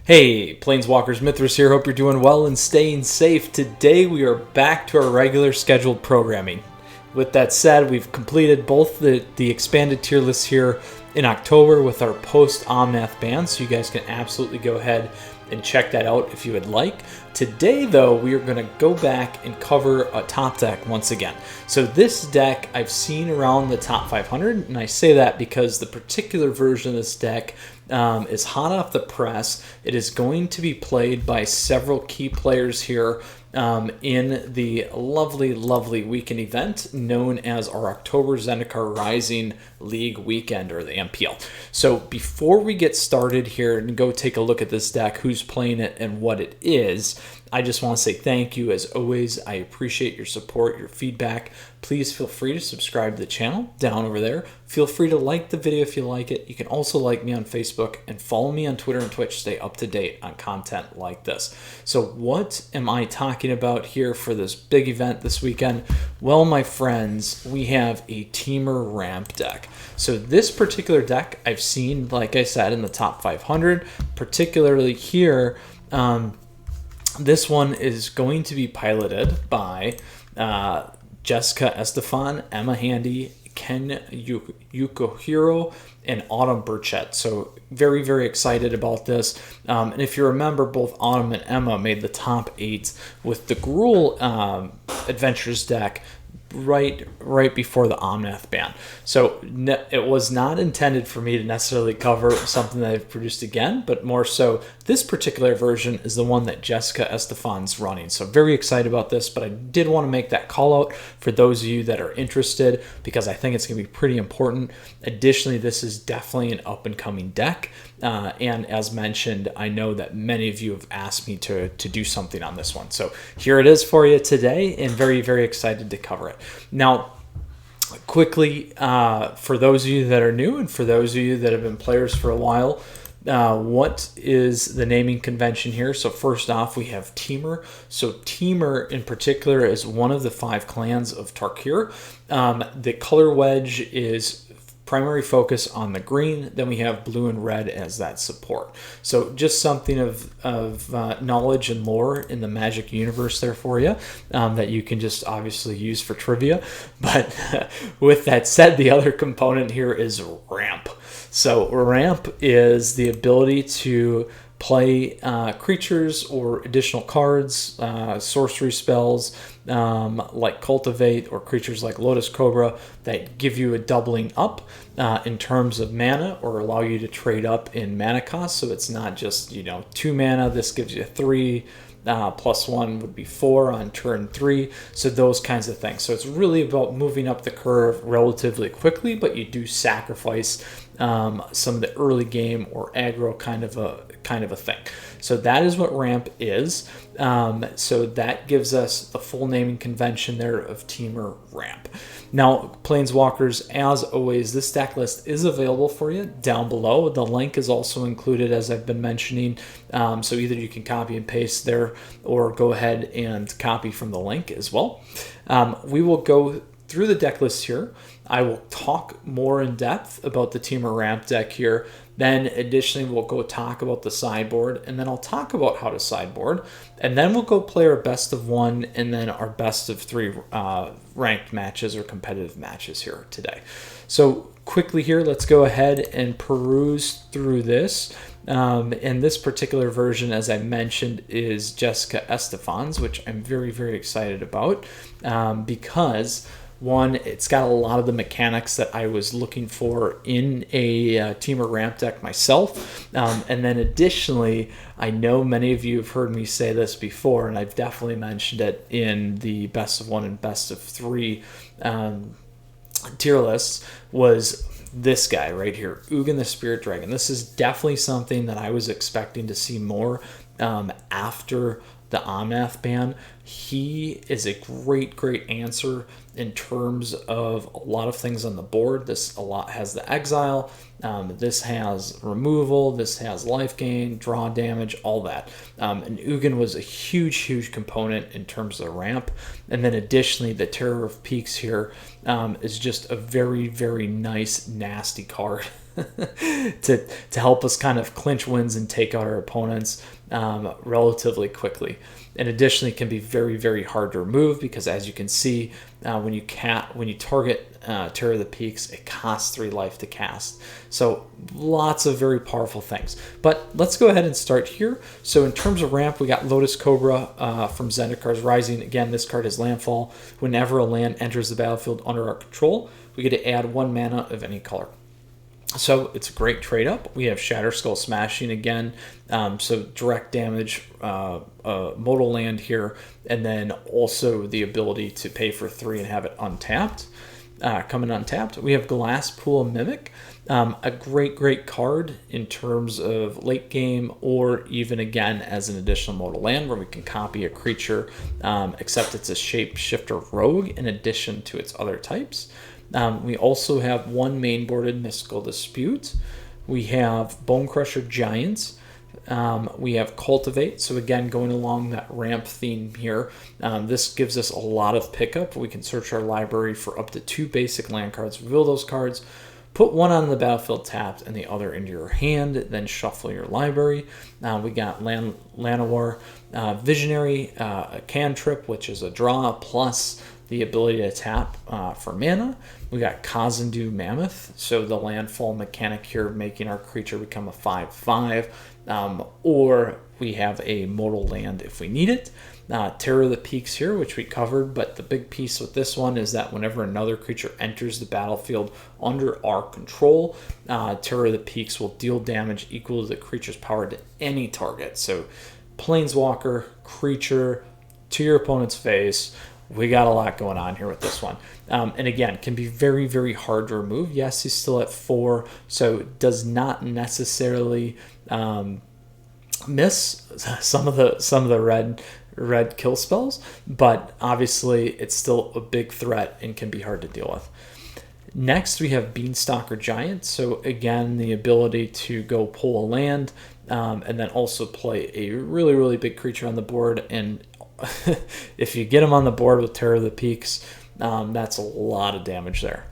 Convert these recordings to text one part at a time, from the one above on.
Hey, Planeswalkers, Mythras here. Hope you're doing well and staying safe. Today we are back to our regular scheduled programming. With that said, we've completed both the expanded tier lists here in October with our post-Omnath ban, so you guys can absolutely go ahead and check that out if you would like. Today, though, we are going to go back and cover a top deck once again. So this deck I've seen around the top 500, and I say that because the particular version of this deck is hot off the press. It is going to be played by several key players here in the lovely weekend event known as our October Zenikdar Rising League weekend, or the MPL. So before we get started here and go take a look at this deck, who's playing it and what it is, I just want to say thank you. As always, I appreciate your support, your feedback. Please feel free to subscribe to the channel down over there. Feel free to like the video if you like it. You can also like me on Facebook and follow me on Twitter and Twitch to stay up to date on content like this. So what am I talking about here for this big event this weekend? Well, my friends, we have a Temur Ramp deck. So this particular deck I've seen, like I said, in the top 500, particularly here. This one is going to be piloted by Jessica Estefan, Emma Handy, Ken Yukohiro, and Autumn Burchett. So very excited about this. And if you remember, both Autumn and Emma made the top 8 with the Gruul Adventures deck right before the Omnath ban. So it was not intended for me to necessarily cover something that I've produced again, but more so this particular version is the one that Jessica Estefan's running. So very excited about this, but I did want to make that call out for those of you that are interested because I think it's going to be pretty important. Additionally, this is definitely an up and coming deck. And as mentioned, I know that many of you have asked me to do something on this one. So here it is for you today, and very excited to cover it. Now, quickly, for those of you that are new and for those of you that have been players for a while, what is the naming convention here? So first off, we have Temur. So Temur in particular is one of the 5 clans of Tarkir. The color wedge is primary focus on the green, then we have blue and red as that support. So just something of knowledge and lore in the Magic universe there for you that you can just obviously use for trivia. But with that said, the other component here is ramp. So ramp is the ability to play creatures or additional cards, sorcery spells like Cultivate, or creatures like Lotus Cobra that give you a doubling up in terms of mana, or allow you to trade up in mana cost. So it's not just 2 mana. This gives you 3. Plus 1 would be 4 on turn 3. So those kinds of things. So it's really about moving up the curve relatively quickly, but you do sacrifice some of the early game or aggro kind of a thing. So that is what ramp is. So that gives us the full naming convention there of Temur Ramp. Now, Planeswalkers, as always, this deck list is available for you down below. The link is also included, as I've been mentioning. So either you can copy and paste there, or go ahead and copy from the link as well. We will go through the deck list here. I will talk more in depth about the Temur Ramp deck here. Then additionally, we'll go talk about the sideboard, and then I'll talk about how to sideboard. And then we'll go play our best of 1 and then our best of 3 ranked matches or competitive matches here today. So quickly here, let's go ahead and peruse through this. And this particular version, as I mentioned, is Jessica Estefan's, which I'm very excited about because one, it's got a lot of the mechanics that I was looking for in a Temur Ramp deck myself. And then additionally, I know many of you have heard me say this before, and I've definitely mentioned it in the best of 1 and best of 3 tier lists, was this guy right here, Ugin the Spirit Dragon. This is definitely something that I was expecting to see more after the Omnath ban. He is a great answer in terms of a lot of things on the board. This has the exile, this has removal, this has life gain, draw damage, all that. And Ugin was a huge component in terms of the ramp. And then additionally, the Terror of Peaks here is just a very nice, nasty card. to help us kind of clinch wins and take out our opponents relatively quickly. And additionally, it can be very, very hard to remove because, as you can see, when you target Terror of the Peaks, it costs 3 life to cast. So lots of very powerful things. But let's go ahead and start here. So in terms of ramp, we got Lotus Cobra from Zendikar's Rising. Again, this card is landfall. Whenever a land enters the battlefield under our control, we get to add 1 mana of any color. So it's a great trade up. We have Shatter Skull Smashing again, so direct damage, modal land here, and then also the ability to pay for 3 and have it untapped, coming untapped. We have Glass Pool Mimic, a great card in terms of late game, or even again as an additional modal land where we can copy a creature, except it's a Shapeshifter Rogue in addition to its other types. We also have 1 mainboarded Mystical Dispute. We have Bonecrusher Giants. We have Cultivate. So again, going along that ramp theme here, this gives us a lot of pickup. We can search our library for up to 2 basic land cards, reveal those cards, put 1 on the battlefield tapped and the other into your hand, then shuffle your library. We got Llanowar Visionary, a cantrip, which is a draw, plus the ability to tap for mana. We got Kazandu Mammoth, so the landfall mechanic here making our creature become a 5/5, or we have a modal land if we need it. Terror of the Peaks here, which we covered, but the big piece with this one is that whenever another creature enters the battlefield under our control, Terror of the Peaks will deal damage equal to the creature's power to any target. So planeswalker, creature, to your opponent's face. We got a lot going on here with this one. And again, can be very, very hard to remove. Yes, he's still at 4, so does not necessarily miss some of the red kill spells, but obviously it's still a big threat and can be hard to deal with. Next, we have Beanstalker Giant. So again, the ability to go pull a land, and then also play a really, really big creature on the board. And if you get him on the board with Terror of the Peaks, that's a lot of damage there.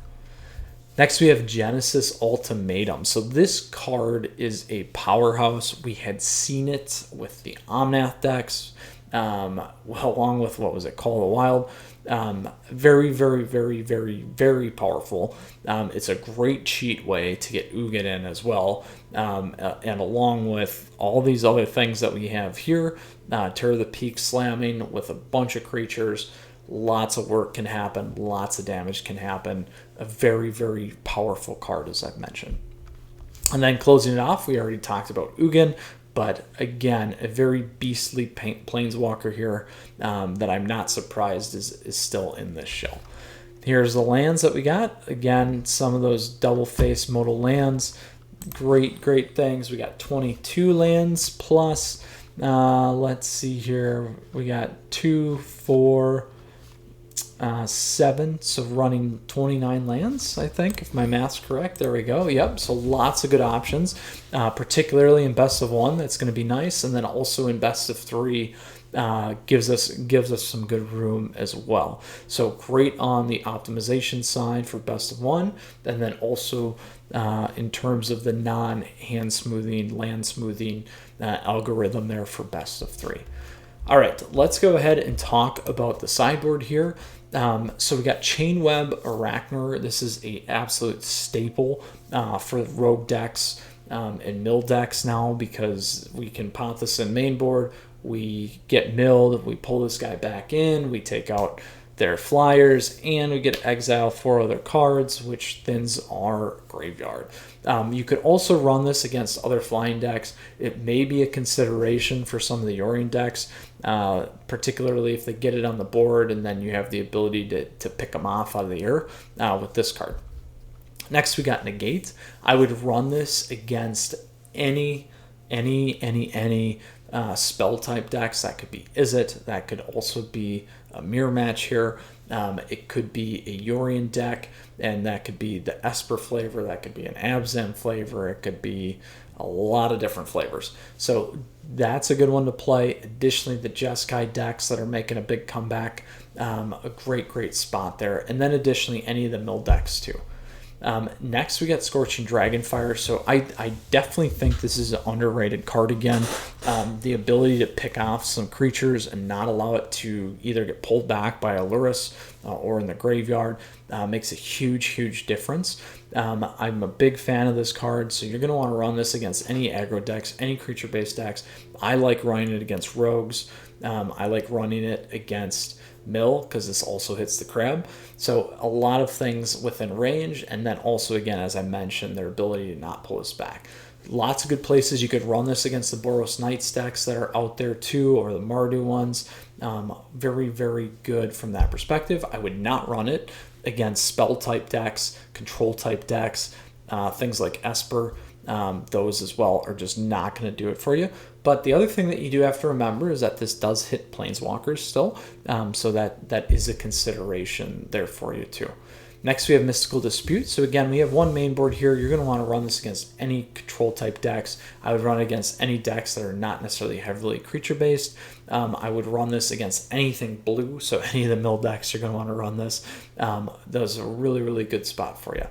Next, we have Genesis Ultimatum. So this card is a powerhouse. We had seen it with the Omnath decks, along with, what was it, Call of the Wild. Very, very, very, very, very powerful. It's a great cheat way to get Ugin in as well. And along with all these other things that we have here, Terror of the Peak slamming with a bunch of creatures, lots of work can happen, lots of damage can happen. A very, very powerful card, as I've mentioned. And then closing it off, we already talked about Ugin, but again, a very beastly planeswalker here that I'm not surprised is still in this shell. Here's the lands that we got. Again, some of those double-face modal lands. Great things. We got 22 lands plus, let's see here, we got 2, 4, 7, so running 29 lands, I think, if my math's correct. There we go. Yep, so lots of good options, particularly in best of 1. That's going to be nice, and then also in best of 3 gives us some good room as well. So great on the optimization side for best of 1, and then also in terms of the non-hand smoothing, land smoothing algorithm there for best of 3. All right, let's go ahead and talk about the sideboard here. So we got Chainweb Arachner. This is a absolute staple for rogue decks and mill decks now, because we can pop this in main board, we get milled, we pull this guy back in, we take out their flyers, and we get to exile 4 other cards, which thins our graveyard. You could also run this against other flying decks. It may be a consideration for some of the Yorion decks, particularly if they get it on the board and then you have the ability to pick them off out of the air with this card. Next, we got Negate. I would run this against any spell type decks. That could be Izzet, that could also be a mirror match here. It could be a Yorion deck, and that could be the Esper flavor, that could be an Abzan flavor, it could be a lot of different flavors. So that's a good one to play. Additionally, the Jeskai decks that are making a big comeback, a great spot there. And then additionally, any of the mill decks too. Next, we got Scorching Dragonfire. So I definitely think this is an underrated card again. The ability to pick off some creatures and not allow it to either get pulled back by Aluris or in the graveyard makes a huge difference. I'm a big fan of this card, so you're going to want to run this against any aggro decks, any creature-based decks. I like running it against rogues. I like running it against mill because this also hits the crab. So a lot of things within range, and then also, again, as I mentioned, their ability to not pull us back. Lots of good places you could run this against the Boros Knights decks that are out there too, or the Mardu ones. Very good from that perspective. I would not run it against spell type decks, control type decks, things like Esper. Those as well are just not going to do it for you. But the other thing that you do have to remember is that this does hit planeswalkers still, so that is a consideration there for you too. Next, we have Mystical Dispute. So again, we have one main board here. You're going to want to run this against any control type decks. I would run it against any decks that are not necessarily heavily creature based. I would run this against anything blue. So any of the mill decks, you're going to want to run this. Those are a really good spot for you.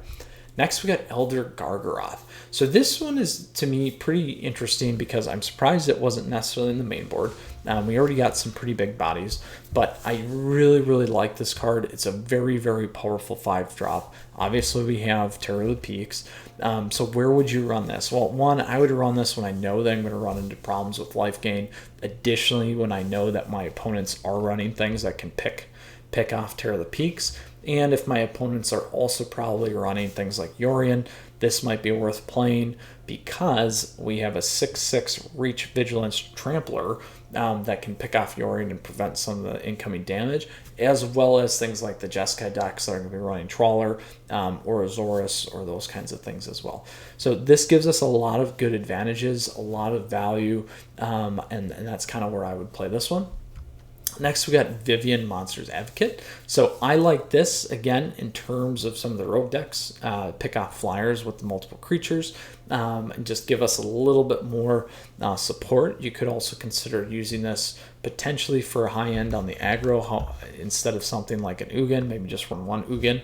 Next, we got Elder Gargaroth. So this one is, to me, pretty interesting because I'm surprised it wasn't necessarily in the main board. We already got some pretty big bodies, but I really like this card. It's a very powerful 5-drop. Obviously, we have Terror of the Peaks. So where would you run this? Well, one, I would run this when I know that I'm going to run into problems with life gain. Additionally, when I know that my opponents are running things that can pick off Terror of the Peaks. And if my opponents are also probably running things like Yorion, this might be worth playing because we have a 6/6 Reach Vigilance Trampler that can pick off Yorion and prevent some of the incoming damage, as well as things like the Jeskai decks that are going to be running Trawler or Azorius or those kinds of things as well. So this gives us a lot of good advantages, a lot of value, and that's kind of where I would play this one. Next, we got Vivian Monsters Advocate. So I like this, again, in terms of some of the rogue decks. Pick off flyers with the multiple creatures and just give us a little bit more support. You could also consider using this potentially for a high end on the aggro instead of something like an Ugin, maybe just run one Ugin.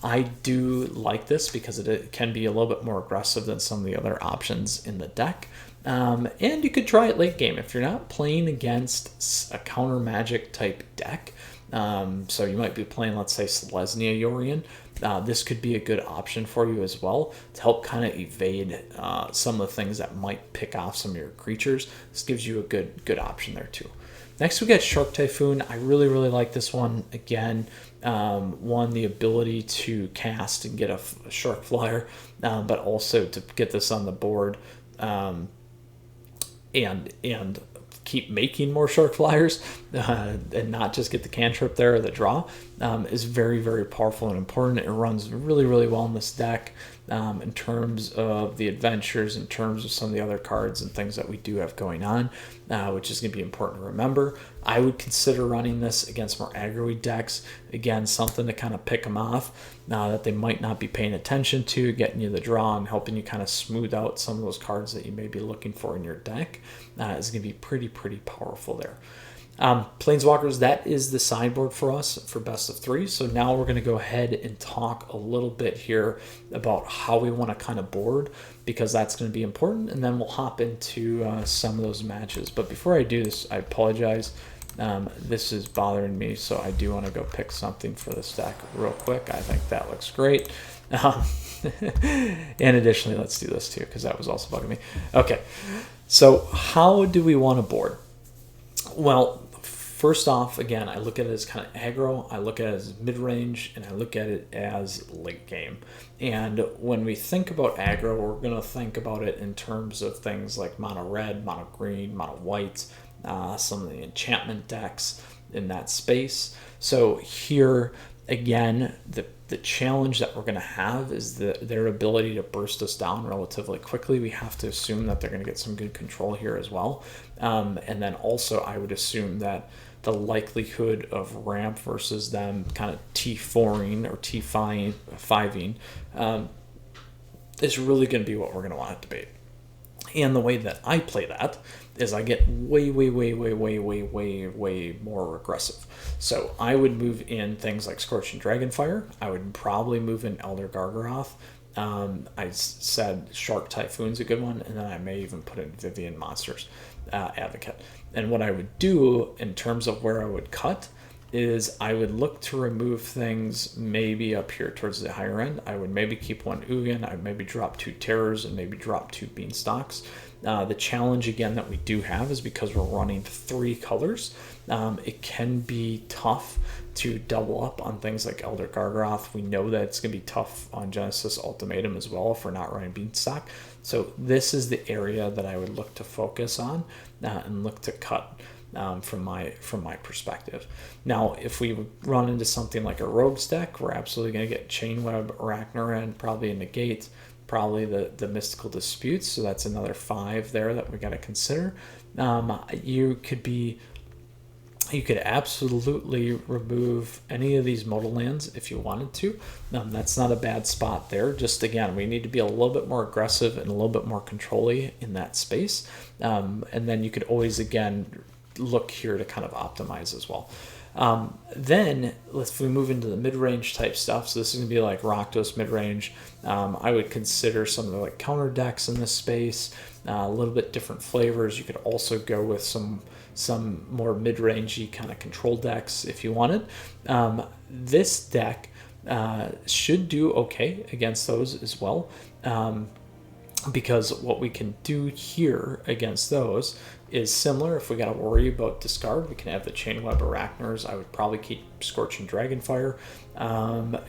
I do like this because it can be a little bit more aggressive than some of the other options in the deck. And you could try it late game if you're not playing against a counter magic type deck. So you might be playing, let's say, Selesnya Yorion. This could be a good option for you as well to help kind of evade some of the things that might pick off some of your creatures. This gives you a good option there too. Next, we got Shark Typhoon. I really like this one. Again, one, the ability to cast and get a Shark Flyer, but also to get this on the board. And keep making more Shark Flyers and not just get the cantrip there or the draw is very powerful and important. It runs really well in this deck in terms of the adventures, in terms of some of the other cards and things that we do have going on, which is going to be important to remember. I would consider running this against more aggro decks. Again, something to kind of pick them off that they might not be paying attention to, getting you the draw and helping you kind of smooth out some of those cards that you may be looking for in your deck is going to be pretty powerful there. Planeswalkers, that is the sideboard for us for best of 3. So now we're going to go ahead and talk a little bit here about how we want to kind of board, because that's going to be important, and then we'll hop into some of those matches. But before I do this, I apologize. This is bothering me, so I do want to go pick something for this deck real quick. I think that looks great. And additionally, let's do this too, because that was also bugging me. Okay, so how do we want to board? Well, first off, again, I look at it as kind of aggro, I look at it as mid-range, and I look at it as late game. And when we think about aggro, we're going to think about it in terms of things like mono red, mono green, mono white, some of the enchantment decks in that space. So here, again, the challenge that we're going to have is their ability to burst us down relatively quickly. We have to assume that they're going to get some good control here as well. And then also I would assume that the likelihood of ramp versus them kind of T4ing or T5ing is really going to be what we're going to want to debate. And the way that I play that is I get way more aggressive. So I would move in things like Scorching Dragonfire. I would probably move in Elder Gargaroth. I said Shark Typhoon's a good one, and then I may even put in Vivian Monsters Advocate. And what I would do in terms of where I would cut is I would look to remove things maybe up here towards the higher end. I would maybe keep one Ugin, I would maybe drop 2 Terrors, and maybe drop 2 Beanstalks. The challenge again that we do have is because we're running 3 colors, it can be tough to double up on things like Elder Gargaroth. We know that it's going to be tough on Genesis Ultimatum as well if we're not running Beanstalk. So this is the area that I would look to focus on and look to cut from my perspective. Now, if we run into something like a Rogue's deck, we're absolutely going to get Chainweb, Arachnoran, probably a Negate, probably the Mystical Disputes. So that's another 5 there that we got to consider. You could absolutely remove any of these modal lands if you wanted to. That's not a bad spot there. Just again, we need to be a little bit more aggressive and a little bit more control-y in that space. And then you could always, again, look here to kind of optimize as well. Then if we move into the mid-range type stuff, so this is going to be like Rakdos mid-range. I would consider some of the like counter decks in this space, a little bit different flavors. You could also go with some more mid-rangey kind of control decks if you wanted. This deck should do okay against those as well, because what we can do here against those is similar. If we got to worry about discard, we can have the Chainweb Arachnors. I would probably keep Scorching Dragonfire.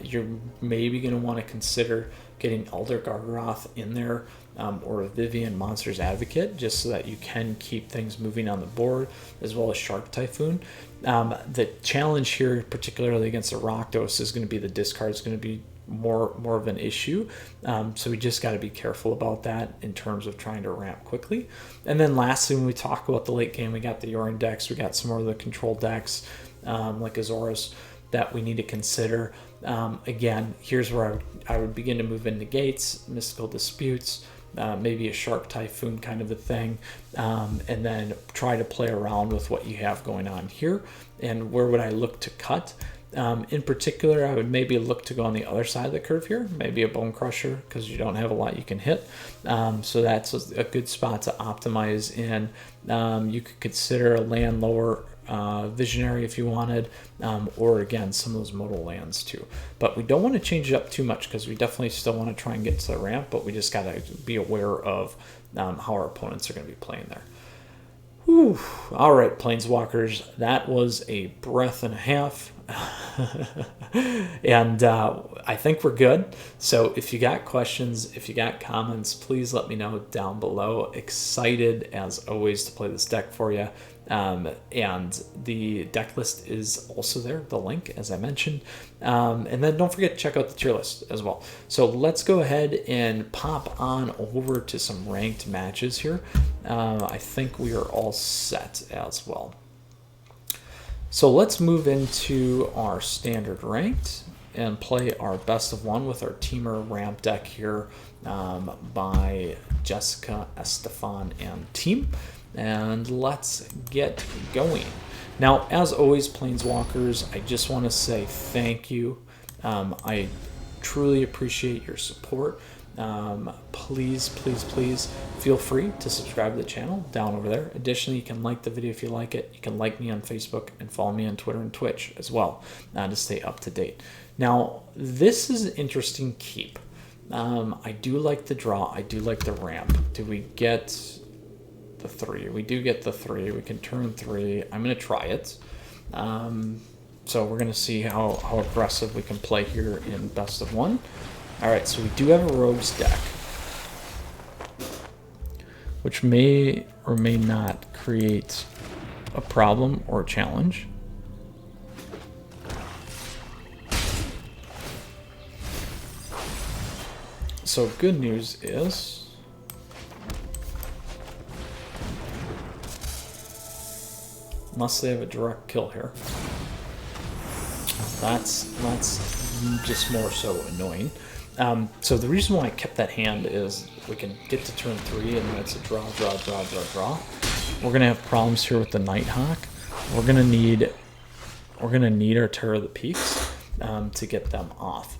You're maybe going to want to consider getting Elder Gargaroth in there, or Vivian Monsters Advocate, just so that you can keep things moving on the board, as well as Shark Typhoon. The challenge here, particularly against the Rakdos, is going to be the discard is going to be more of an issue. So we just got to be careful about that in terms of trying to ramp quickly. And then lastly, when we talk about the late game, we got the Yorin decks, we got some more of the control decks, like Azorius, that we need to consider. Again, here's where I would begin to move into Gates, Mystical Disputes, maybe a Shark Typhoon kind of a thing, and then try to play around with what you have going on here. And where would I look to cut? In particular, I would maybe look to go on the other side of the curve here, maybe a Bone Crusher, because you don't have a lot you can hit. So that's a good spot to optimize in. You could consider a land lower Visionary if you wanted, or again, some of those modal lands too. But we don't want to change it up too much, because we definitely still want to try and get to the ramp, but we just got to be aware of how our opponents are going to be playing there. Whew. All right, Planeswalkers, that was a breath and a half. And I think we're good. So if you got questions, if you got comments, please let me know down below. Excited as always to play this deck for you. And the deck list is also there, the link, as I mentioned. And then don't forget to check out the tier list as well. So let's go ahead and pop on over to some ranked matches here. I think we are all set as well. So let's move into our standard ranked and play our best of one with our Temur Ramp deck here by Jessica, Estefan, and team. And let's get going. Now, as always, Planeswalkers, I just want to say thank you. I truly appreciate your support. Please feel free to subscribe to the channel down over there. Additionally, you can like the video if you like it. You can like me on Facebook and follow me on Twitter and Twitch as well to stay up to date. Now, this is an interesting keep. I do like the draw. I do like the ramp. Do we get the 3? We do get the 3. We can turn 3. I'm going to try it. So we're going to see how aggressive we can play here in best of one. Alright, so we do have a Rogue's deck, which may or may not create a problem or a challenge. So good news is unless they have a direct kill here, that's just more so annoying. So the reason why I kept that hand is we can get to turn 3 and then it's a draw, draw, draw, draw, draw. We're gonna have problems here with the Nighthawk. We're gonna need our Terror of the Peaks to get them off.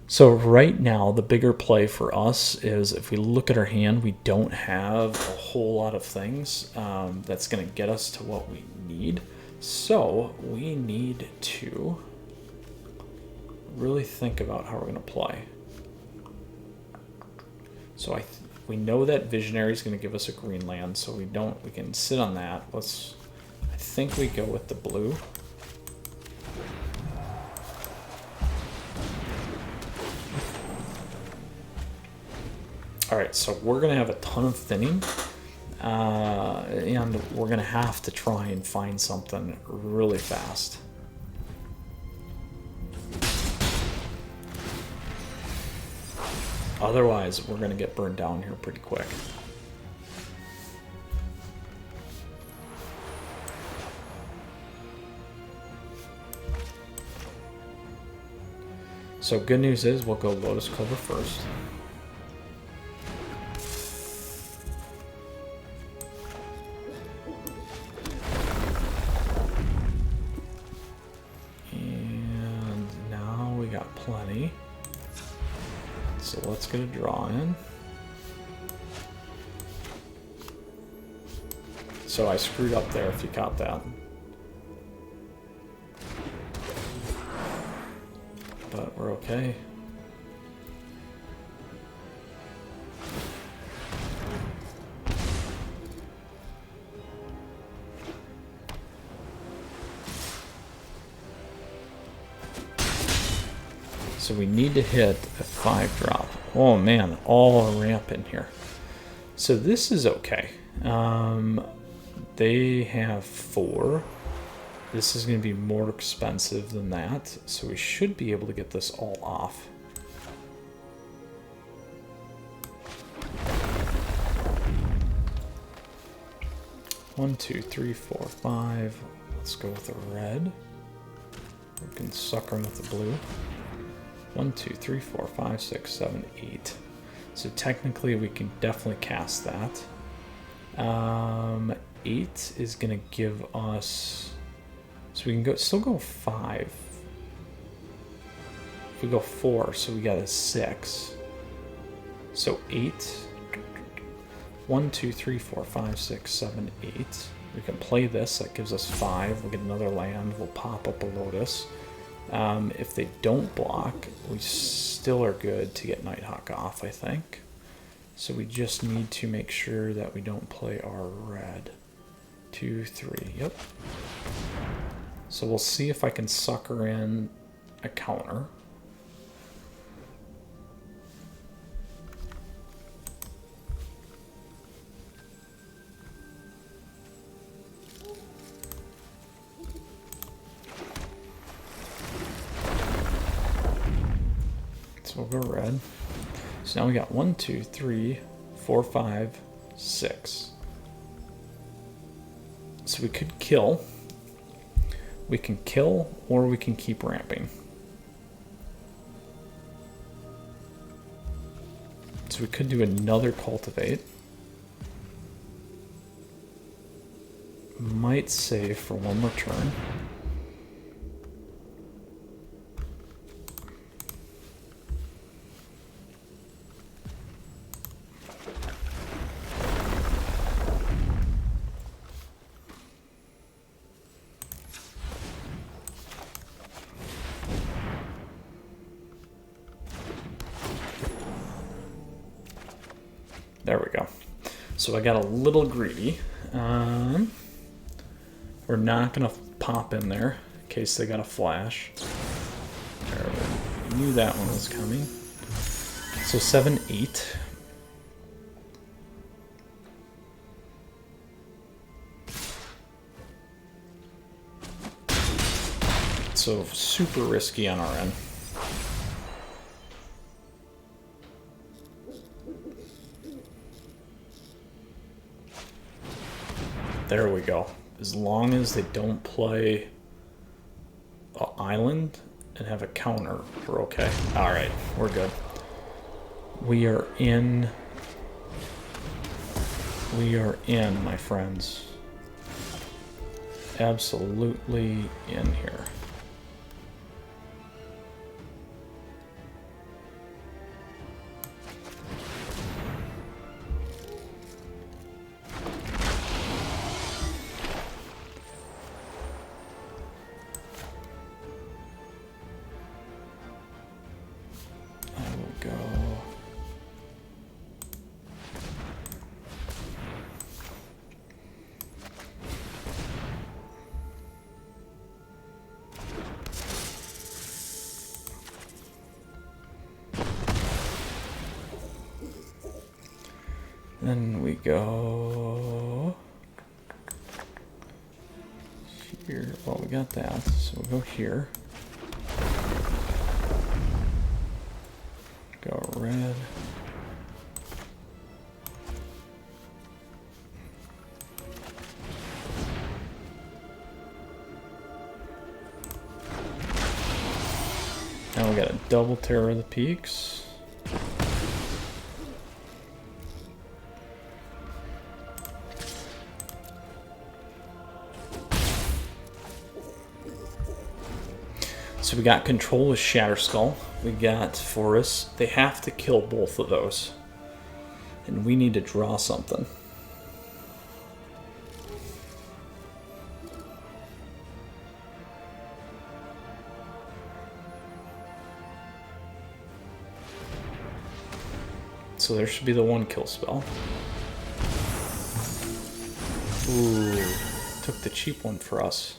So right now, the bigger play for us is if we look at our hand, we don't have a whole lot of things that's going to get us to what we need. So we need to really think about how we're going to play. So we know that Visionary is going to give us a green land, so we can sit on that. I think we go with the blue. Alright, so we're going to have a ton of thinning, and we're going to have to try and find something really fast. Otherwise, we're going to get burned down here pretty quick. So good news is we'll go Lotus Clover first. Plenty. So let's get a draw in. So I screwed up there if you caught that. But we're okay. So we need to hit a 5-drop. Oh man, all a ramp in here. So this is okay. They have 4. This is going to be more expensive than that. So we should be able to get this all off. One, 2, 3, 4, 5. Let's go with a red. We can sucker them with the blue. 1, 2, 3, 4, 5, 6, 7, 8. So technically we can definitely cast that. 8 is going to give us... So we can still go 5. If we go 4, so we got a 6. So 8. 1, 2, 3, 4, 5, 6, 7, 8. We can play this. That gives us 5. We'll get another land. We'll pop up a Lotus. If they don't block, we still are good to get Nighthawk off, I think. So we just need to make sure that we don't play our red. 2, 3, yep. So we'll see if I can sucker in a counter. So we'll go red. So now we got 1, 2, 3, 4, 5, 6. So we could kill. We can kill, or we can keep ramping. So we could do another cultivate. Might save for one more turn. There we go. So I got a little greedy. We're not going to pop in there in case they got a flash. There, we knew that one was coming. So 7, 8. So super risky on our end. There we go. As long as they don't play an island and have a counter, we're okay. Alright, we're good. We are in. We are in, my friends. Absolutely in here. Then we go here. Well, we got that, so we'll go here. Go red. Now we got a double Terror of the Peaks. So we got Control with Shatterskull. We got Forest. They have to kill both of those. And we need to draw something. So there should be the one kill spell. Ooh, took the cheap one for us.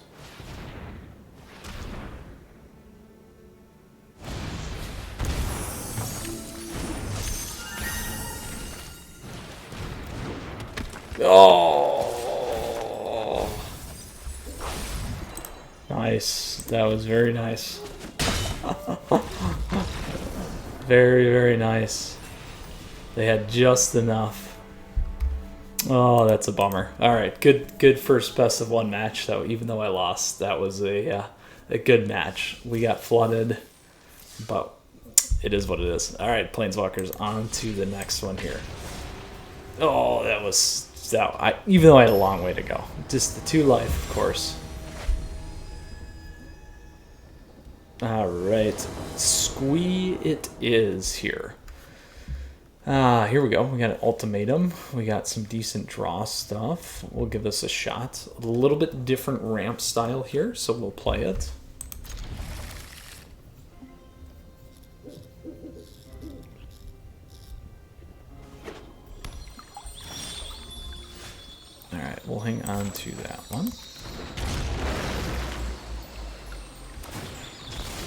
Oh, nice. That was very nice. Very, very nice. They had just enough. Oh, that's a bummer. All right, good first best of one match. Though, even though I lost, that was a good match. We got flooded, but it is what it is. All right, Planeswalkers, on to the next one here. Oh, that was. Even though I had a long way to go. Just the 2 life, of course. Alright. Squee it is here. Here we go. We got an ultimatum. We got some decent draw stuff. We'll give this a shot. A little bit different ramp style here, so we'll play it. Alright, we'll hang on to that one.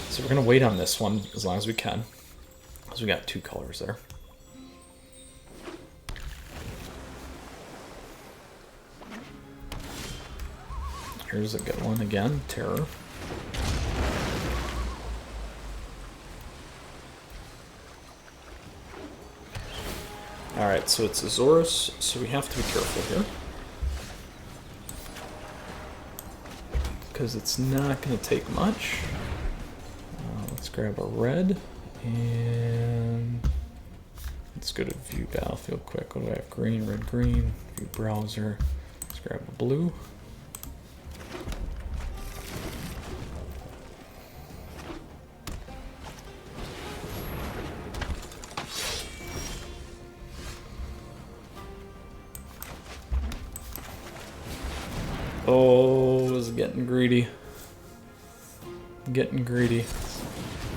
So we're going to wait on this one as long as we can, because we got 2 colors there. Here's a good one again, Terror. Alright, so it's Azorius, so we have to be careful here. Because it's not going to take much. Let's grab a red, and let's go to View Battlefield quick. What do I have? Green, red, green. View Browser. Let's grab a blue. Oh, it was getting greedy. Getting greedy.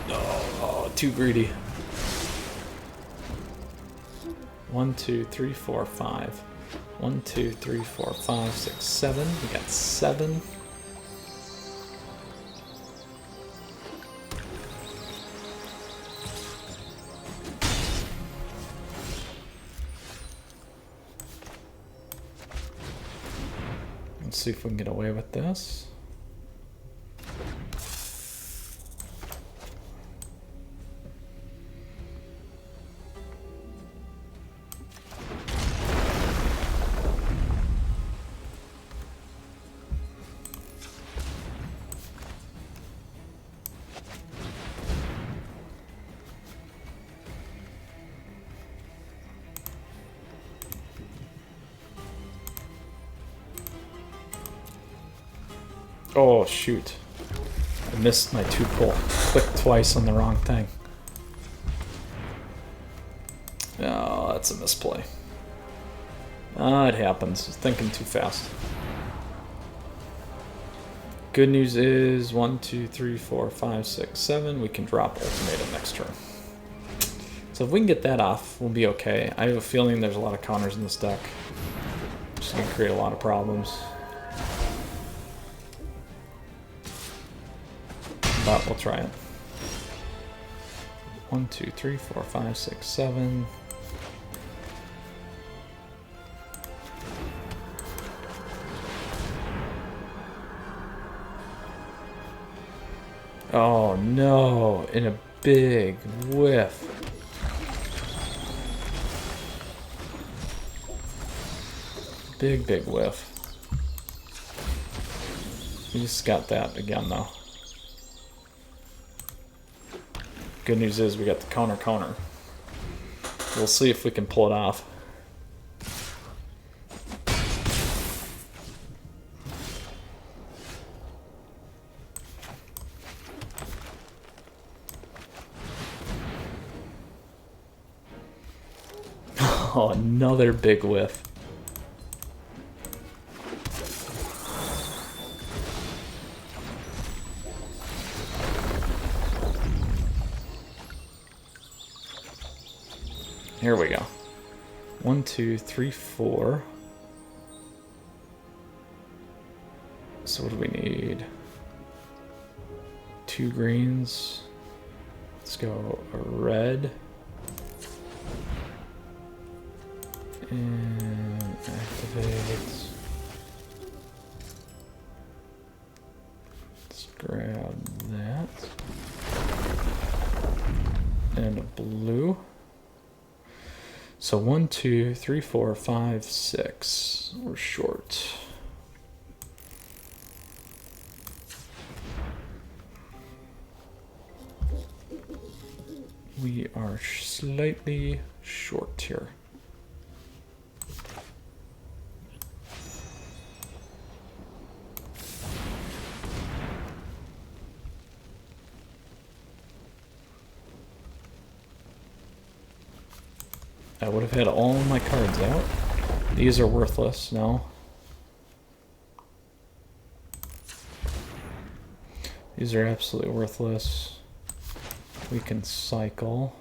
Oh, too greedy. 1, 2, 3, 4, 5. 1, 2, 3, 4, 5, 6, 7. We got 7. Let's see if we can get away with this. Oh, shoot. I missed my 2-pull. Clicked twice on the wrong thing. Oh, that's a misplay. It happens. Thinking too fast. Good news is 1, 2, 3, 4, 5, 6, 7. We can drop ultimatum next turn. So if we can get that off, we'll be okay. I have a feeling there's a lot of counters in this deck. Just gonna create a lot of problems. But we'll try it. 1, 2, 3, 4, 5, 6, 7. Oh no, in a big whiff. Big whiff. We just got that again though. Good news is we got the counter. We'll see if we can pull it off. Oh, another big whiff. Here we go. 1, 2, 3, 4. So what do we need? 2 greens. Let's go a red. And activate. Let's grab that. And a blue. So 1, 2, 3, 4, 5, 6. We're short. We are slightly short here. I would have had all my cards out. These are worthless now. These are absolutely worthless. We can cycle.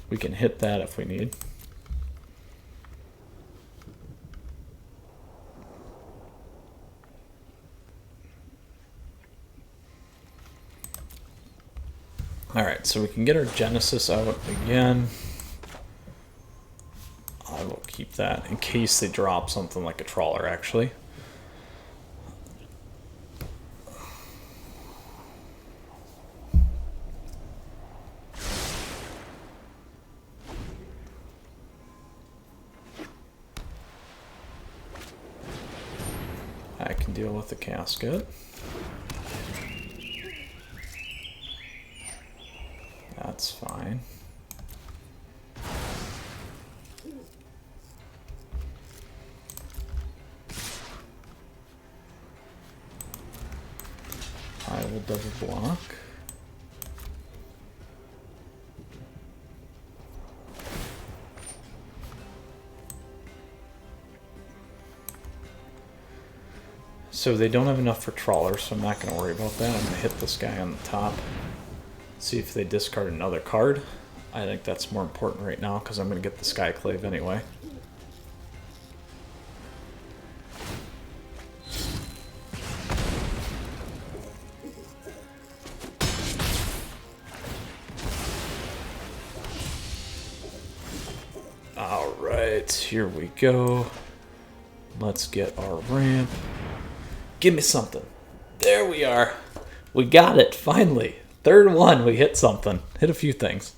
We can hit that if we need. Alright, so we can get our Genesis out again. I will keep that in case they drop something like a Trawler, actually. I can deal with the casket. That's fine. I will double block. So they don't have enough for Trawler, so I'm not going to worry about that. I'm going to hit this guy on the top. See if they discard another card. I think that's more important right now because I'm going to get the Skyclave anyway. Alright, here we go. Let's get our ramp. Give me something. There we are. We got it, finally. Third one, we hit something. Hit a few things.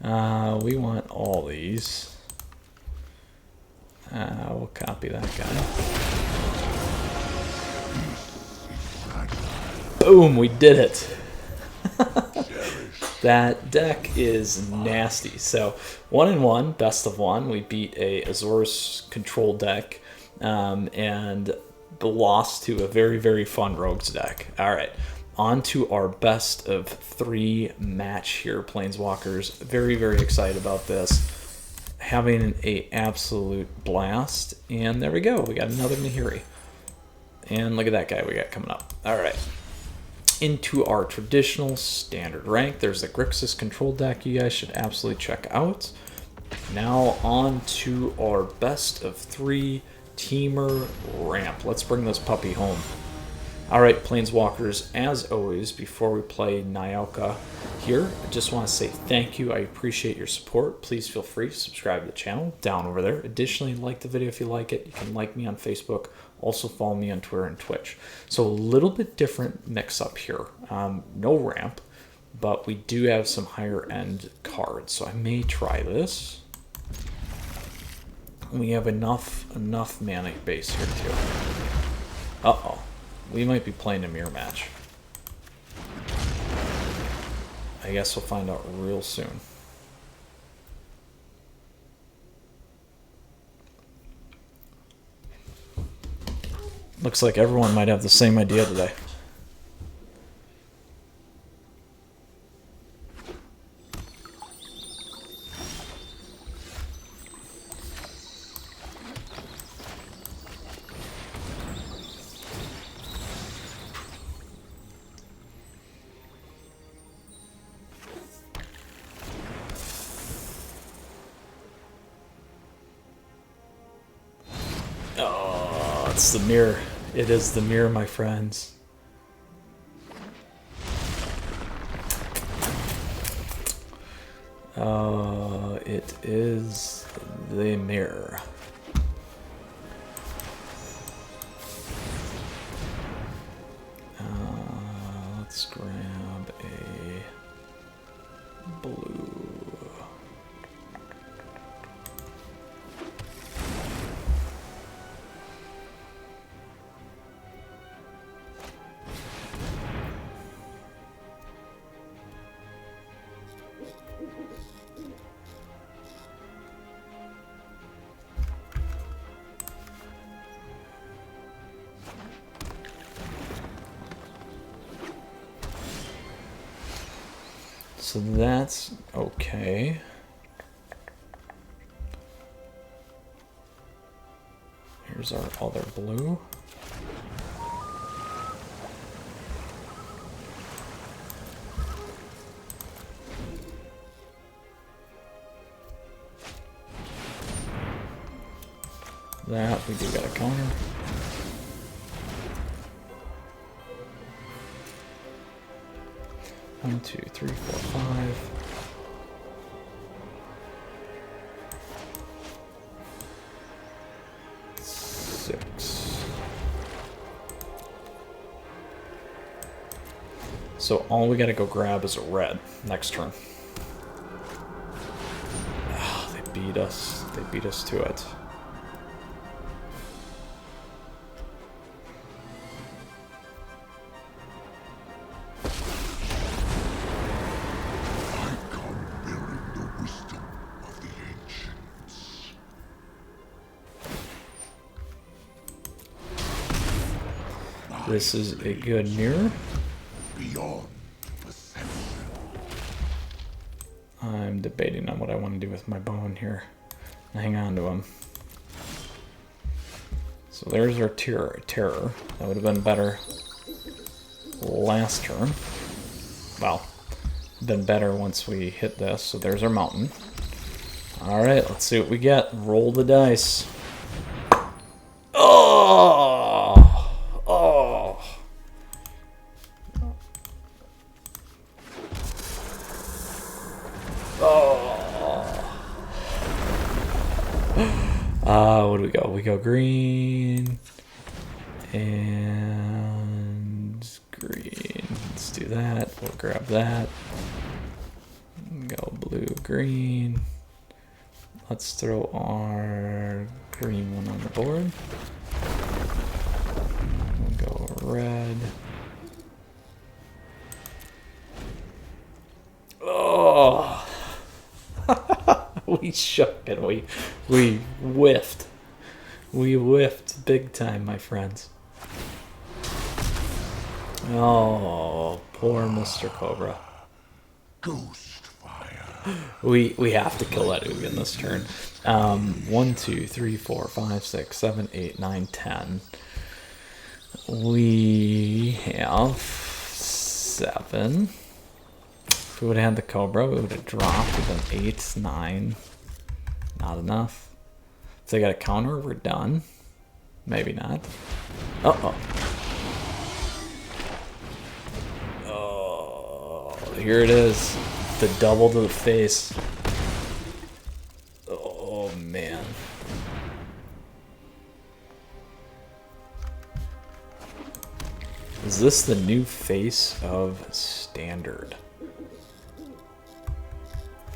We want all these. We'll copy that guy. Boom, we did it. That deck is nasty. So 1-1, best of one. We beat a Azorius Control deck and lost to a very, very fun Rogues deck. All right, on to our best of 3 match here, Planeswalkers. Very, very excited about this. Having an absolute blast. And there we go. We got another Nahiri. And look at that guy we got coming up. All right. Into our traditional standard rank. There's the Grixis Control deck you guys should absolutely check out. Now on to our best of 3 Temur Ramp. Let's bring this puppy home. All right, Planeswalkers, as always, before we play Nyalka here, I just want to say thank you. I appreciate your support. Please feel free to subscribe to the channel down over there. Additionally, like the video if you like it. You can like me on Facebook. Also follow me on Twitter and Twitch. So a little bit different mix-up here. No ramp, but we do have some higher-end cards. So I may try this. We have enough mana base here, too. Uh-oh. We might be playing a mirror match. I guess we'll find out real soon. Looks like everyone might have the same idea today. It's the mirror. It is the mirror, my friends. It is the mirror. Let's grab a blue. So that's okay. Here's our other blue. That we do got a counter. One, two, three, four, five. Six. So all we gotta go grab is a red next turn. Oh, they beat us. They beat us to it. This is a good mirror. I'm debating on what I want to do with my bone here. Hang on to him. So there's our terror. That would have been better last turn. Well, been better once we hit this. So there's our mountain. All right, let's see what we get. Roll the dice. Oh! Oh! Oh! What do we go? We go green and green. Let's do that. We'll grab that. Go blue, green. Let's throw our green one on the board. We'll go red. Oh! We shook and we whiffed. We whiffed big time, my friends. Oh, poor Mr. Cobra. Ghost fire. We have to kill that Ugin this turn. 1, 2, 3, 4, 5, 6, 7, 8, 9, 10. We have 7. If we would have had the Cobra, we would have dropped with an 8, 9. Not enough. If they got a counter, we're done. Maybe not. Uh-oh. Oh, here it is. The double to the face. Oh, man. Is this the new face of Standard?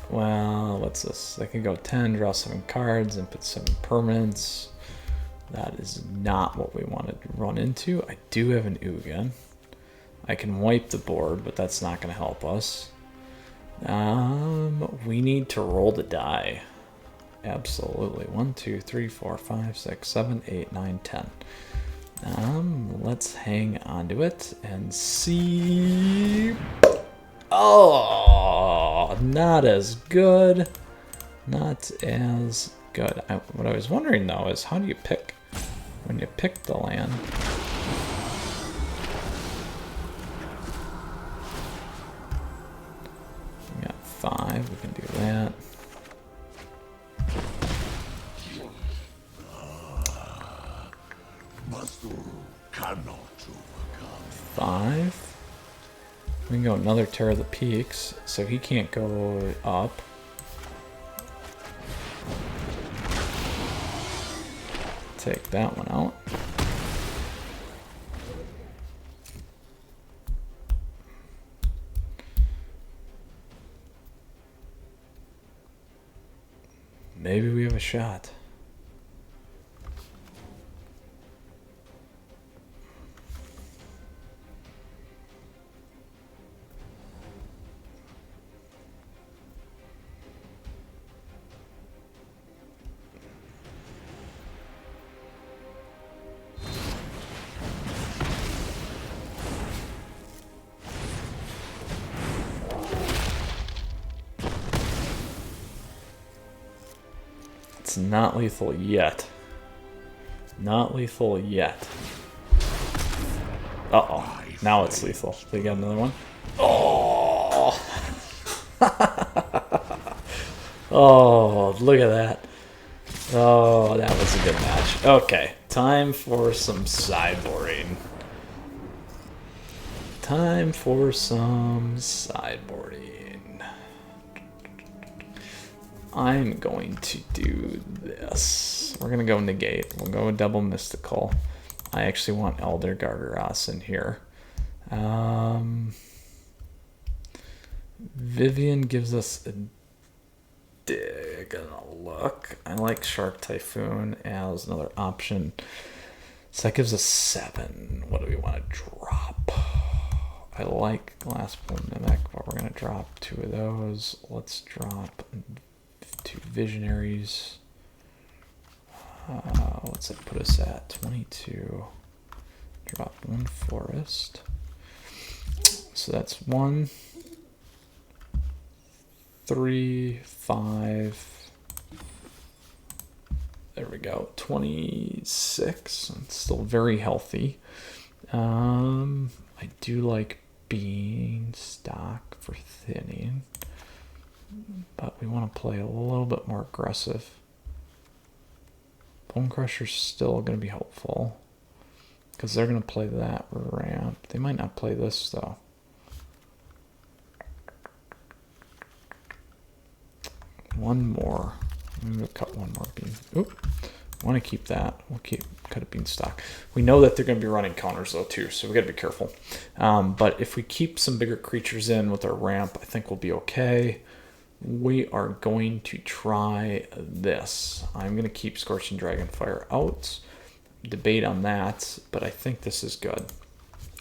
Well, what's this? I can go 10, draw 7 cards, and put 7 permanents. That is not what we wanted to run into. I do have an Ugin. I can wipe the board, but that's not going to help us. We need to roll the die. Absolutely. 1, 2, 3, 4, 5, 6, 7, 8, 9, 10. Let's hang on to it and see. Oh, not as good. Not as good. What I was wondering though is how do you pick when you pick the land? We got 5. We can do that. Cannot overcome. 5. We can go another Terror of the Peaks, so he can't go up. Take that one out. Maybe we have a shot. It's not lethal yet. Not lethal yet. Uh-oh. Now it's lethal. They got another one? Oh! Oh, look at that. Oh, that was a good match. Okay, time for some sideboarding. Time for some sideboarding. I'm going to do this. We're going to go negate. We'll go double mystical. I actually want Elder Gargaras in here. Vivian gives us a dig and a look. I like Shark Typhoon as another option. So that gives us 7. What do we want to drop? I like Glasspool Mimic, but we're going to drop 2 of those. Let's drop 2 Visionaries. What's it put us at? 22. Drop 1 Forest. So that's 1, 3, 5. There we go. 26. It's still very healthy. I do like Beanstalk for thinning, but we want to play a little bit more aggressive. Bone Crusher's still going to be helpful because they're going to play that ramp. They might not play this though. One more. I'm going to cut 1 more bean. Oop. I want to keep that. We'll cut a Beanstalk. We know that they're going to be running counters though too, so we got to be careful. But if we keep some bigger creatures in with our ramp, I think we'll be okay. We are going to try this. I'm going to keep Scorching Dragonfire out. Debate on that, but I think this is good.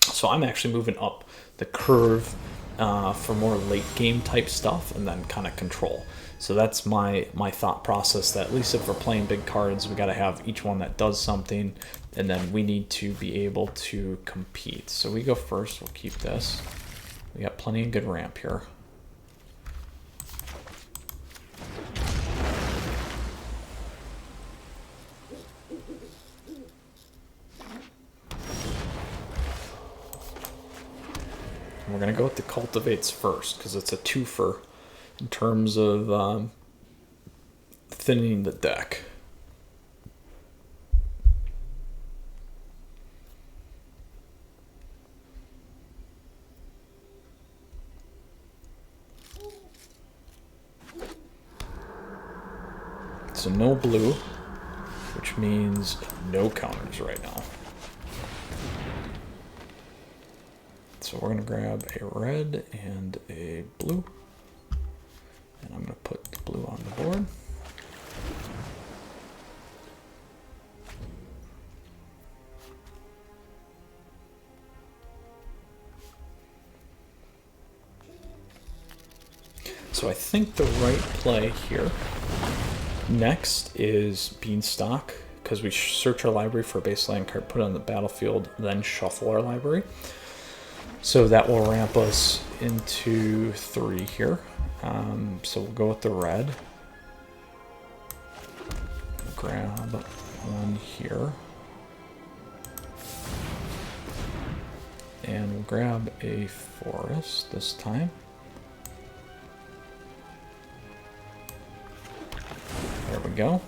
So I'm actually moving up the curve for more late game type stuff and then kind of control. So that's my thought process, that at least if we're playing big cards, we got to have each one that does something, and then we need to be able to compete. So we go first, we'll keep this. We got plenty of good ramp here. We're going to go with the cultivates first because it's a twofer in terms of thinning the deck. So no blue, which means no counters right now. So we're going to grab a red and a blue. And I'm going to put the blue on the board. So I think the right play here next is Beanstalk, because we search our library for a base land card, put it on the battlefield, then shuffle our library. So that will ramp us into 3 here. So we'll go with the red. Grab one here. And we'll grab a forest this time. There we go.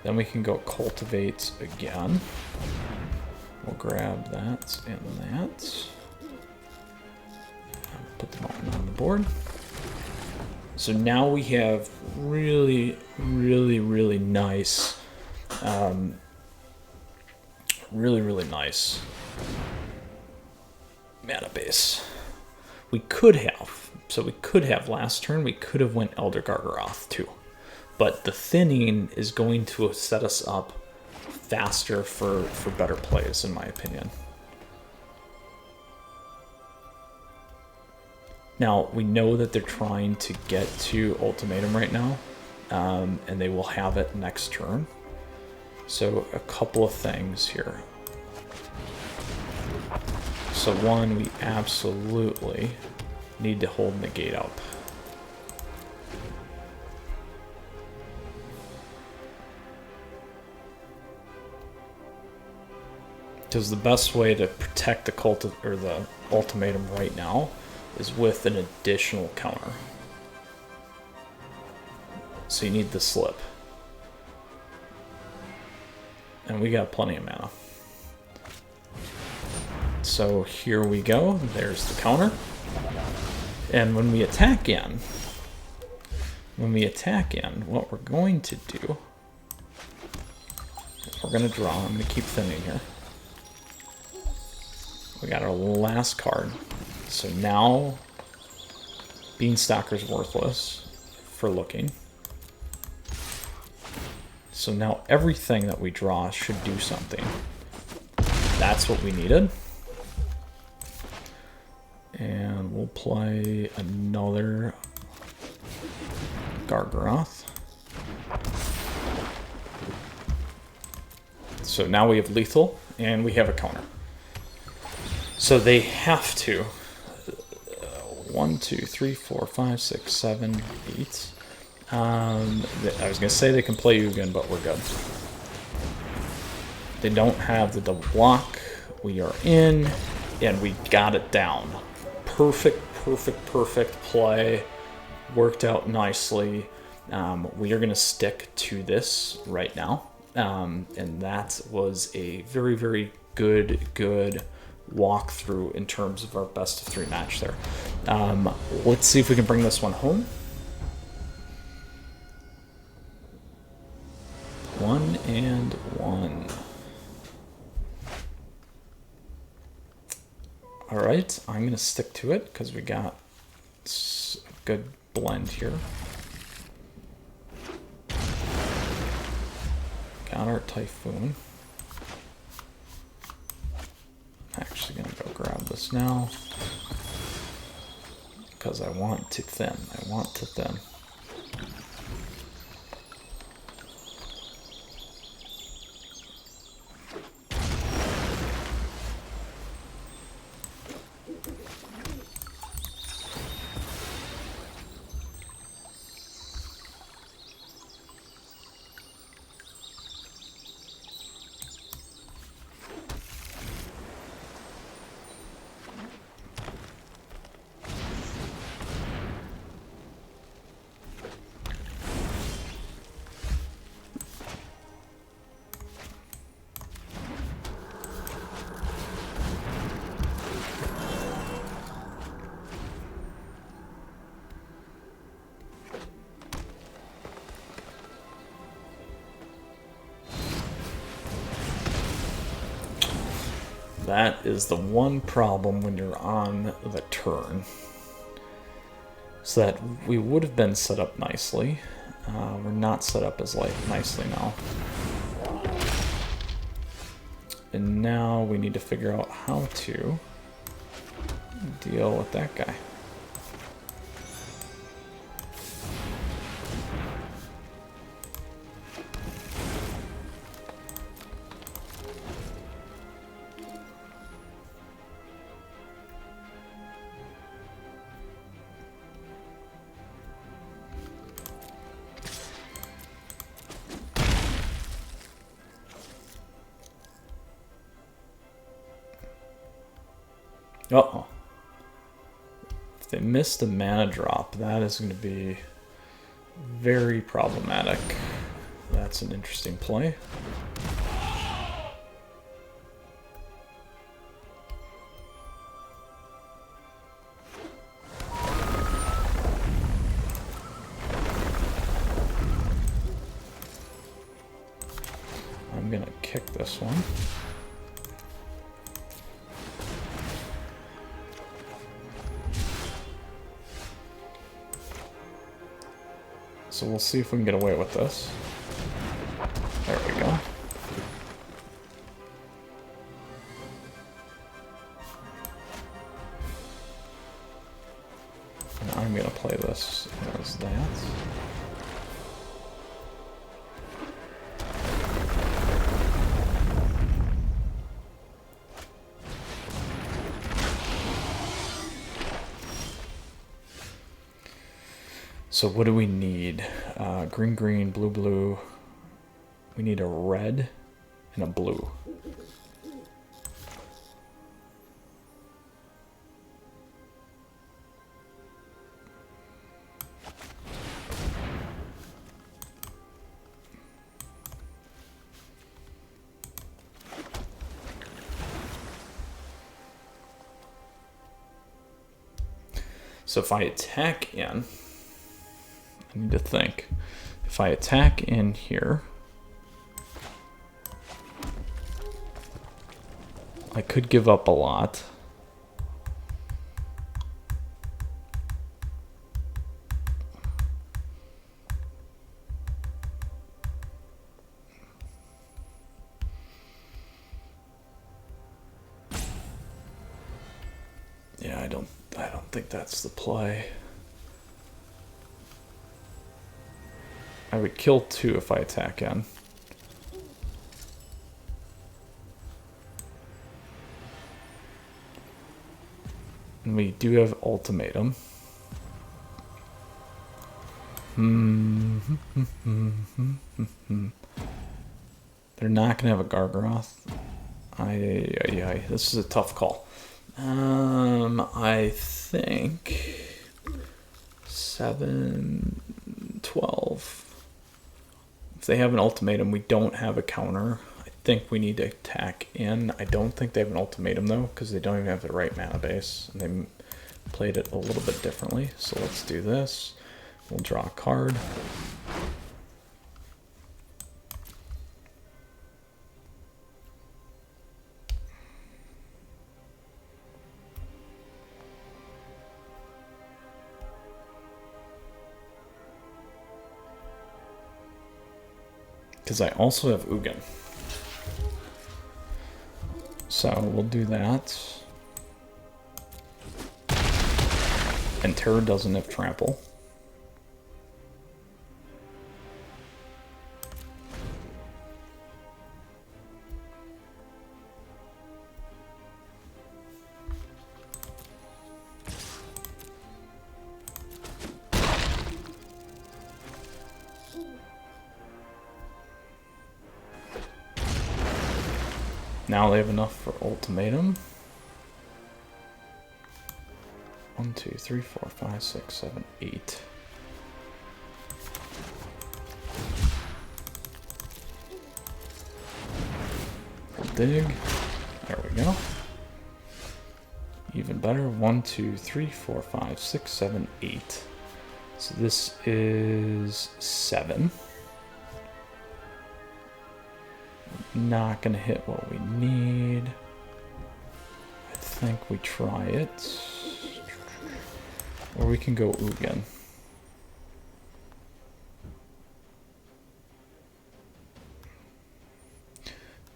Then we can go cultivate again. We'll grab that and that. Put the mountain on the board. So now we have really nice, really nice mana base. We could have last turn, we could have went Elder Gargaroth too. But the thinning is going to set us up faster for better plays, in my opinion. Now, we know that they're trying to get to Ultimatum right now, and they will have it next turn. So, a couple of things here. So, one, we absolutely need to hold Negate up. Because the best way to protect the Ultimatum right now is with an additional counter. So you need the slip. And we got plenty of mana. So here we go. There's the counter. And when we attack in, what we're going to do, we're going to draw. I'm going to keep thinning here. We got our last card. So now Beanstalker's worthless for looking. So now everything that we draw should do something. That's what we needed. And we'll play another Gargaroth. So now we have lethal and we have a counter. So they have to 1, 2, 3, 4, 5, 6, 7, 8. I was gonna say they can play Ugin, but we're good. They don't have the double block. We are in, and we got it down. Perfect play. Worked out nicely. We are gonna stick to this right now, and that was a very good walkthrough in terms of our best of 3 match there. Let's see if we can bring this one home. 1 and 1. Alright, I'm going to stick to it because we got a good blend here. Got our Typhoon. Actually gonna go grab this now because I want to thin. that is the one problem when you're on the turn. So that we would have been set up nicely. We're not set up as nicely now. And now we need to figure out how to deal with that guy. Uh-oh. If they miss the mana drop, that is going to be very problematic. That's an interesting play. I'm going to kick this one. So we'll see if we can get away with this. There we go. And I'm going to play this as that. So what do we need? Green, green, blue, blue. We need a red and a blue. So if I attack in, I need to think. If I attack in here, I could give up a lot. Yeah, I don't think that's the play. I would kill 2 if I attack in. And we do have ultimatum. They're not going to have a Gargaroth. This is a tough call. I think 7, 12. If they have an ultimatum, we don't have a counter. I think we need to attack in. I don't think they have an ultimatum though, because they don't even have the right mana base. And they played it a little bit differently. So let's do this. We'll draw a card. Because I also have Ugin. So we'll do that. And Terror doesn't have trample. Now they have enough for ultimatum. 1, 2, 3, 4, 5, 6, 7, 8. Dig. There we go. Even better. 1, 2, 3, 4, 5, 6, 7, 8. So this is 7. Not gonna hit what we need. think we try it. Or we can go Ugin.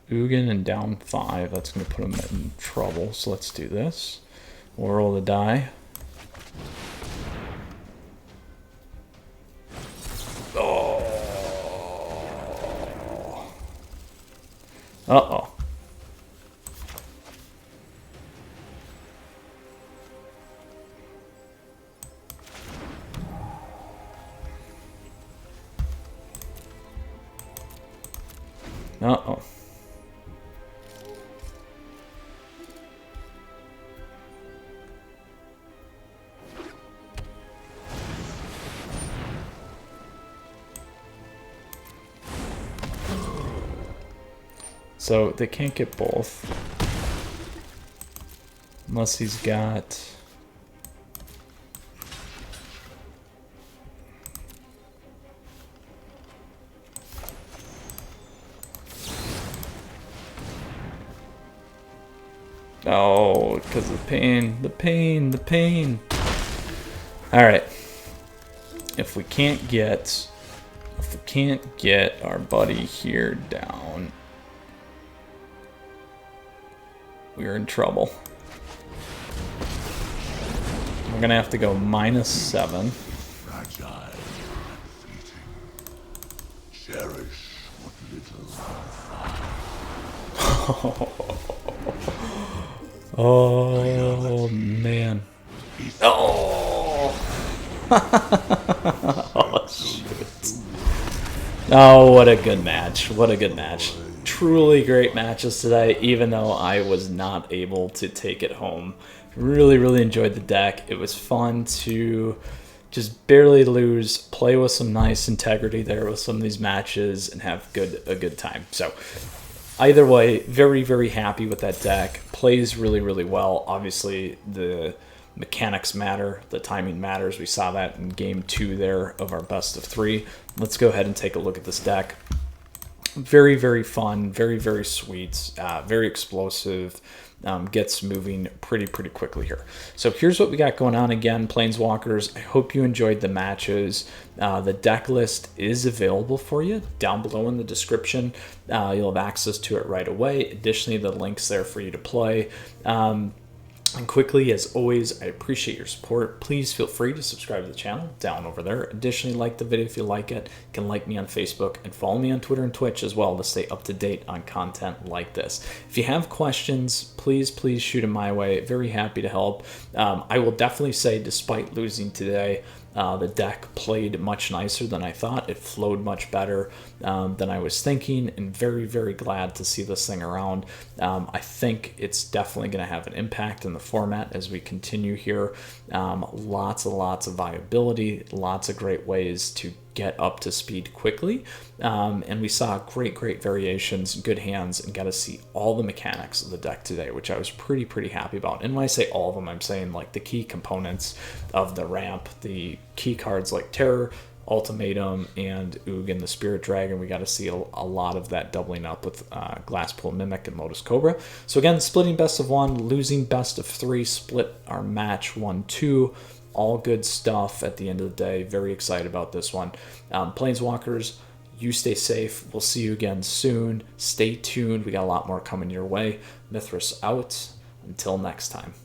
Ugin and down 5. That's going to put him in trouble. So let's do this. We'll roll the die. Oh. Uh-oh. Uh-oh. So they can't get both. Unless he's got... Oh, because of the pain, the pain, the pain. Alright. If we can't get our buddy here down, we're in trouble. We're gonna have to go -7. Fragile and fleeting. Cherish what little Oh man. Oh. Oh shit. Oh, what a good match. What a good match. Truly great matches today, even though I was not able to take it home. Really, really enjoyed the deck. It was fun to just barely lose, play with some nice integrity there with some of these matches, and have a good time. So either way, very, very happy with that deck. Plays really, really well. Obviously, the mechanics matter. The timing matters. We saw that in game 2 there of our best of 3. Let's go ahead and take a look at this deck. Very, very fun. Very, very sweet. Very explosive. Gets moving pretty quickly here. So here's what we got going on again, Planeswalkers. I hope you enjoyed the matches. The deck list is available for you down below in the description. You'll have access to it right away. Additionally, the link's there for you to play. And quickly, as always, I appreciate your support. Please feel free to subscribe to the channel down over there. Additionally, like the video if you like it. You can like me on Facebook and follow me on Twitter and Twitch as well to stay up to date on content like this. If you have questions, please shoot them my way. Very happy to help. I will definitely say, despite losing today, the deck played much nicer than I thought. It flowed much better than I was thinking, and very, very glad to see this thing around. I think it's definitely going to have an impact in the format as we continue here. Lots and lots of viability, lots of great ways to get up to speed quickly, and we saw great variations, good hands, and got to see all the mechanics of the deck today, which I was pretty happy about. And when I say all of them, I'm saying like the key components of the ramp, the key cards like Terror, Ultimatum, and Ugin the Spirit Dragon. We got to see a lot of that doubling up with Glasspool Mimic and Modus Cobra. So again, splitting best of 1, losing best of 3, split our match 1-2. All good stuff at the end of the day. Very excited about this one. Planeswalkers, you stay safe. We'll see you again soon. Stay tuned. We got a lot more coming your way. Mythras out. Until next time.